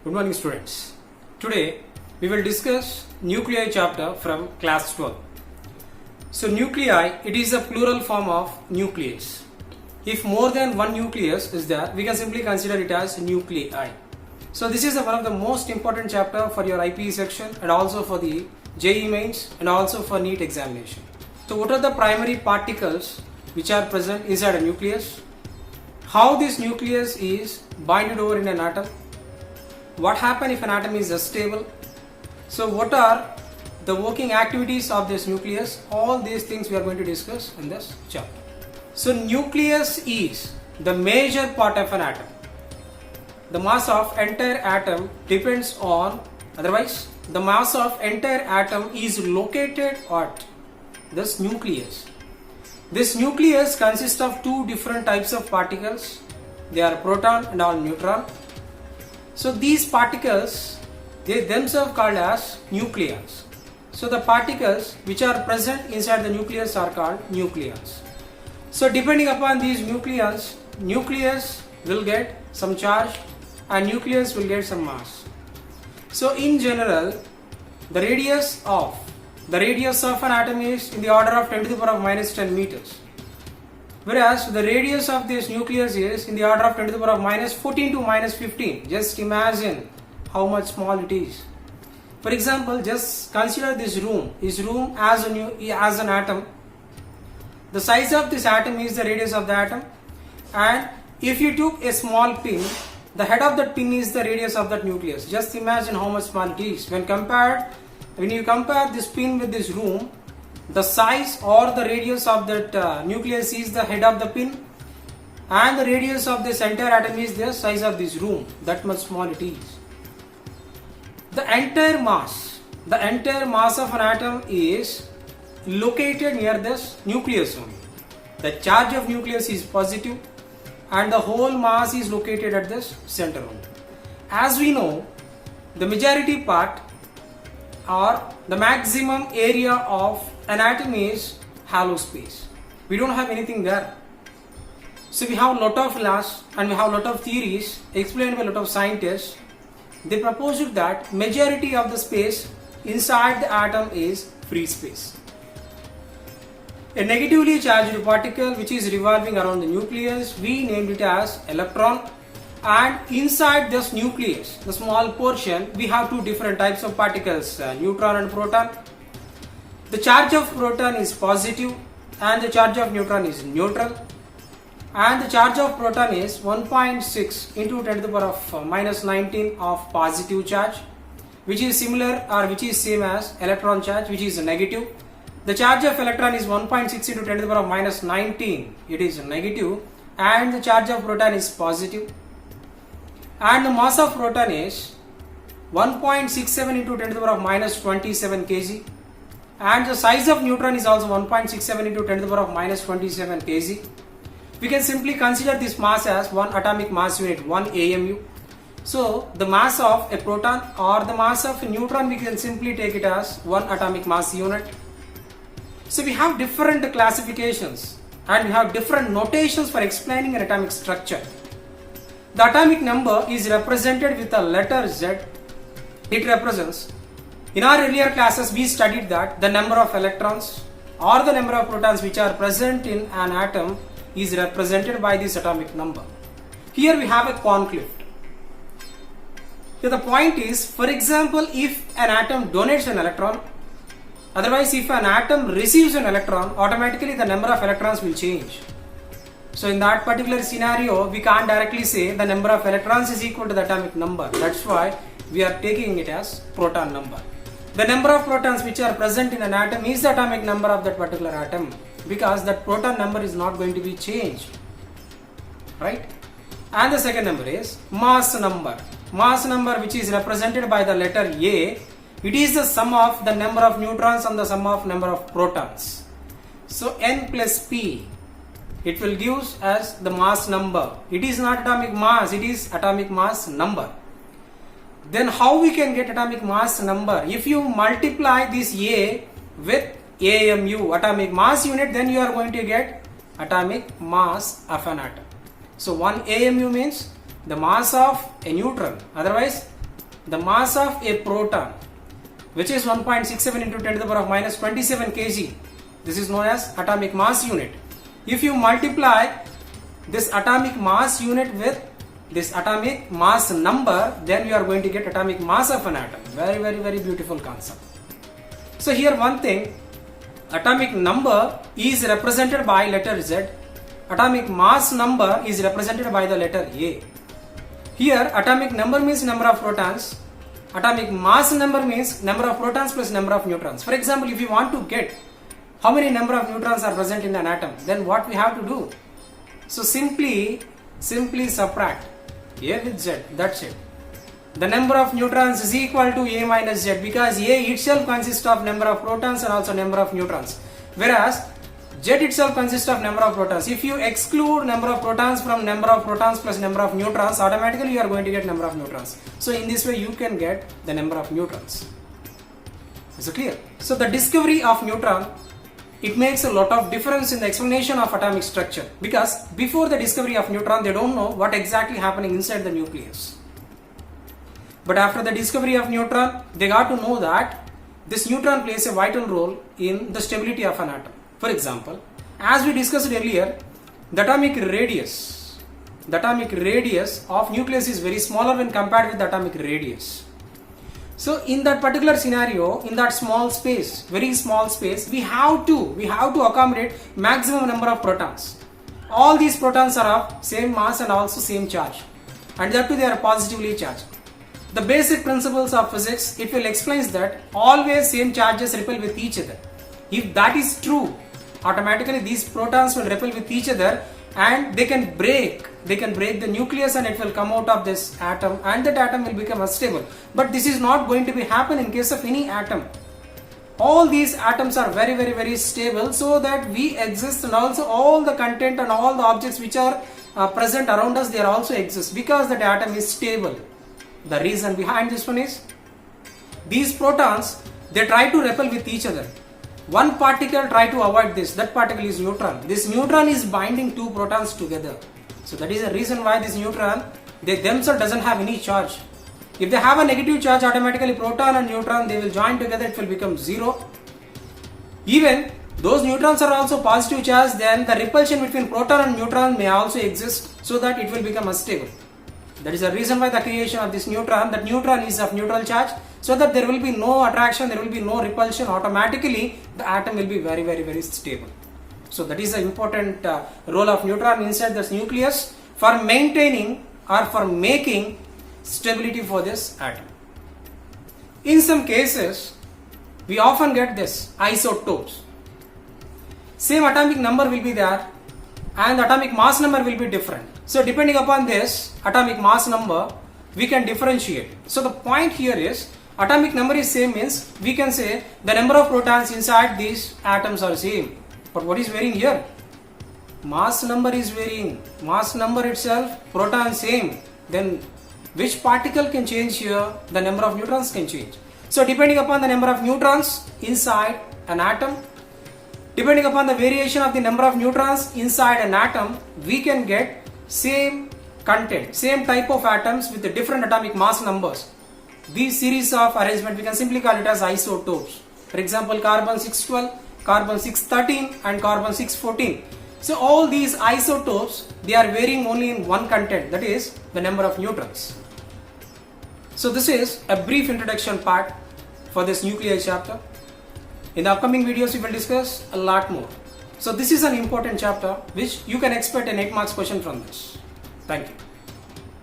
Good morning, students. Today we will discuss nuclei chapter from class 12. So nuclei, it is a plural form of nucleus. If more than one nucleus is there, we can simply consider it as nuclei. So this is one of the most important chapter for your IPE section and also for the JEE mains and also for NEET examination. So what are the primary particles which are present inside a nucleus? How this nucleus is binded over in an atom? What happens if an atom is unstable? So what are the working activities of this nucleus? All these things we are going to discuss in this chapter. So nucleus is the major part of an atom. The mass of entire atom depends on, otherwise the mass of entire atom is located at this nucleus. This nucleus consists of two different types of particles. They are proton and all neutron. So these particles, they themselves called as nucleons. So the particles which are present inside the nucleus are called nucleons. So depending upon these nucleons, nucleus will get some charge and nucleus will get some mass. So in general, the radius of an atom is in the order of 10 to the power of minus 10 meters. Whereas the radius of this nucleus is in the order of 10 to the power of minus 14 to minus 15. Just imagine how much small it is. For example, just consider this room as an atom. The size of this atom is the radius of the atom, and if you took a small pin, the head of that pin is the radius of that nucleus. Just imagine how much small it is. When you compare this pin with this room, the size or the radius of that nucleus is the head of the pin, and the radius of this entire atom is the size of this room. That much small it is. The entire mass of an atom is located near this nucleus only. The charge of nucleus is positive and the whole mass is located at this center only. As we know, the majority part or the maximum area of an atom is hollow space. We don't have anything there. So we have a lot of laws and we have a lot of theories explained by a lot of scientists. They proposed that majority of the space inside the atom is free space. A negatively charged particle which is revolving around the nucleus, we named it as electron, and inside this nucleus, the small portion, we have two different types of particles, neutron and proton. The charge of proton is positive and the charge of neutron is neutral, and the charge of proton is 1.6 into 10 to the power of minus 19 of positive charge, which is similar or which is same as electron charge, which is negative. The charge of electron is 1.6 into 10 to the power of minus 19, it is negative, and the charge of proton is positive. And the mass of proton is 1.67 into 10 to the power of minus 27 kg, and the size of neutron is also 1.67 into 10 to the power of minus 27 kg. We can simply consider this mass as one atomic mass unit, 1 AMU. So the mass of a proton or the mass of a neutron, we can simply take it as one atomic mass unit. So we have different classifications and we have different notations for explaining an atomic structure. The atomic number is represented with a letter Z. It represents, in our earlier classes we studied that the number of electrons or the number of protons which are present in an atom is represented by this atomic number. Here we have a conflict. Here the point is, for example, if an atom donates an electron, otherwise if an atom receives an electron, automatically the number of electrons will change. So in that particular scenario, we can't directly say the number of electrons is equal to the atomic number. That's why we are taking it as proton number. The number of protons which are present in an atom is the atomic number of that particular atom, because that proton number is not going to be changed, right? And the second number is mass number. Mass number, which is represented by the letter A, it is the sum of the number of neutrons and the sum of number of protons. So n plus p, it will give as the mass number. It is not atomic mass, it is atomic mass number. Then how we can get atomic mass number? If you multiply this A with AMU, atomic mass unit, then you are going to get atomic mass of an atom. So 1 AMU means the mass of a neutron, otherwise the mass of a proton, which is 1.67 into 10 to the power of minus 27 kg. This is known as atomic mass unit. If you multiply this atomic mass unit with this atomic mass number, then you are going to get atomic mass of an atom. Very, very, very beautiful concept. So here one thing, atomic number is represented by letter Z. Atomic mass number is represented by the letter A. Here atomic number means number of protons. Atomic mass number means number of protons plus number of neutrons. For example, if you want to get how many number of neutrons are present in an atom, then what we have to do? So simply subtract A with Z, that's it. The number of neutrons is equal to A minus Z, because A itself consists of number of protons and also number of neutrons, whereas Z itself consists of number of protons. If you exclude number of protons from number of protons plus number of neutrons, automatically you are going to get number of neutrons. So in this way you can get the number of neutrons. Is it clear? So the discovery of neutron, it makes a lot of difference in the explanation of atomic structure, because before the discovery of neutron they don't know what exactly happening inside the nucleus. But after the discovery of neutron, they got to know that this neutron plays a vital role in the stability of an atom. For example, as we discussed earlier, the atomic radius of nucleus is very smaller when compared with the atomic radius. So in that particular scenario, in that small space, very small space, we have to accommodate maximum number of protons. All these protons are of same mass and also same charge, and that too they are positively charged. The basic principles of physics, it will explain that always same charges repel with each other. If that is true, automatically these protons will repel with each other and they can break the nucleus and it will come out of this atom, and that atom will become unstable. But this is not going to be happen in case of any atom. All these atoms are very, very, very stable, so that we exist, and also all the content and all the objects which are present around us, they also exist because that atom is stable. The reason behind this one is, these protons, they try to repel with each other. One particle try to avoid this, that particle is neutron. This neutron is binding two protons together. So that is the reason why this neutron, they themselves doesn't have any charge. If they have a negative charge, automatically proton and neutron, they will join together, it will become zero. Even those neutrons are also positive charge, then the repulsion between proton and neutron may also exist, so that it will become unstable. That is the reason why the creation of this neutron, that neutron is of neutral charge, so that there will be no attraction, there will be no repulsion, automatically the atom will be very, very, very stable. So that is the important role of neutron inside this nucleus for maintaining or for making stability for this atom. In some cases, we often get this isotopes. Same atomic number will be there and atomic mass number will be different. So depending upon this atomic mass number, we can differentiate. So the point here is, atomic number is same means we can say the number of protons inside these atoms are same. But what is varying here? Mass number is varying. Mass number itself, proton same. Then which particle can change here? The number of neutrons can change. So depending upon the number of neutrons inside an atom, depending upon the variation of the number of neutrons inside an atom, we can get same content, same type of atoms with the different atomic mass numbers. These series of arrangement, we can simply call it as isotopes. For example, carbon 612, carbon 613 and carbon 614. So all these isotopes, they are varying only in one content, that is the number of neutrons. So this is a brief introduction part for this nuclei chapter. In the upcoming videos, we will discuss a lot more. So this is an important chapter which you can expect an 8 marks question from this. Thank you.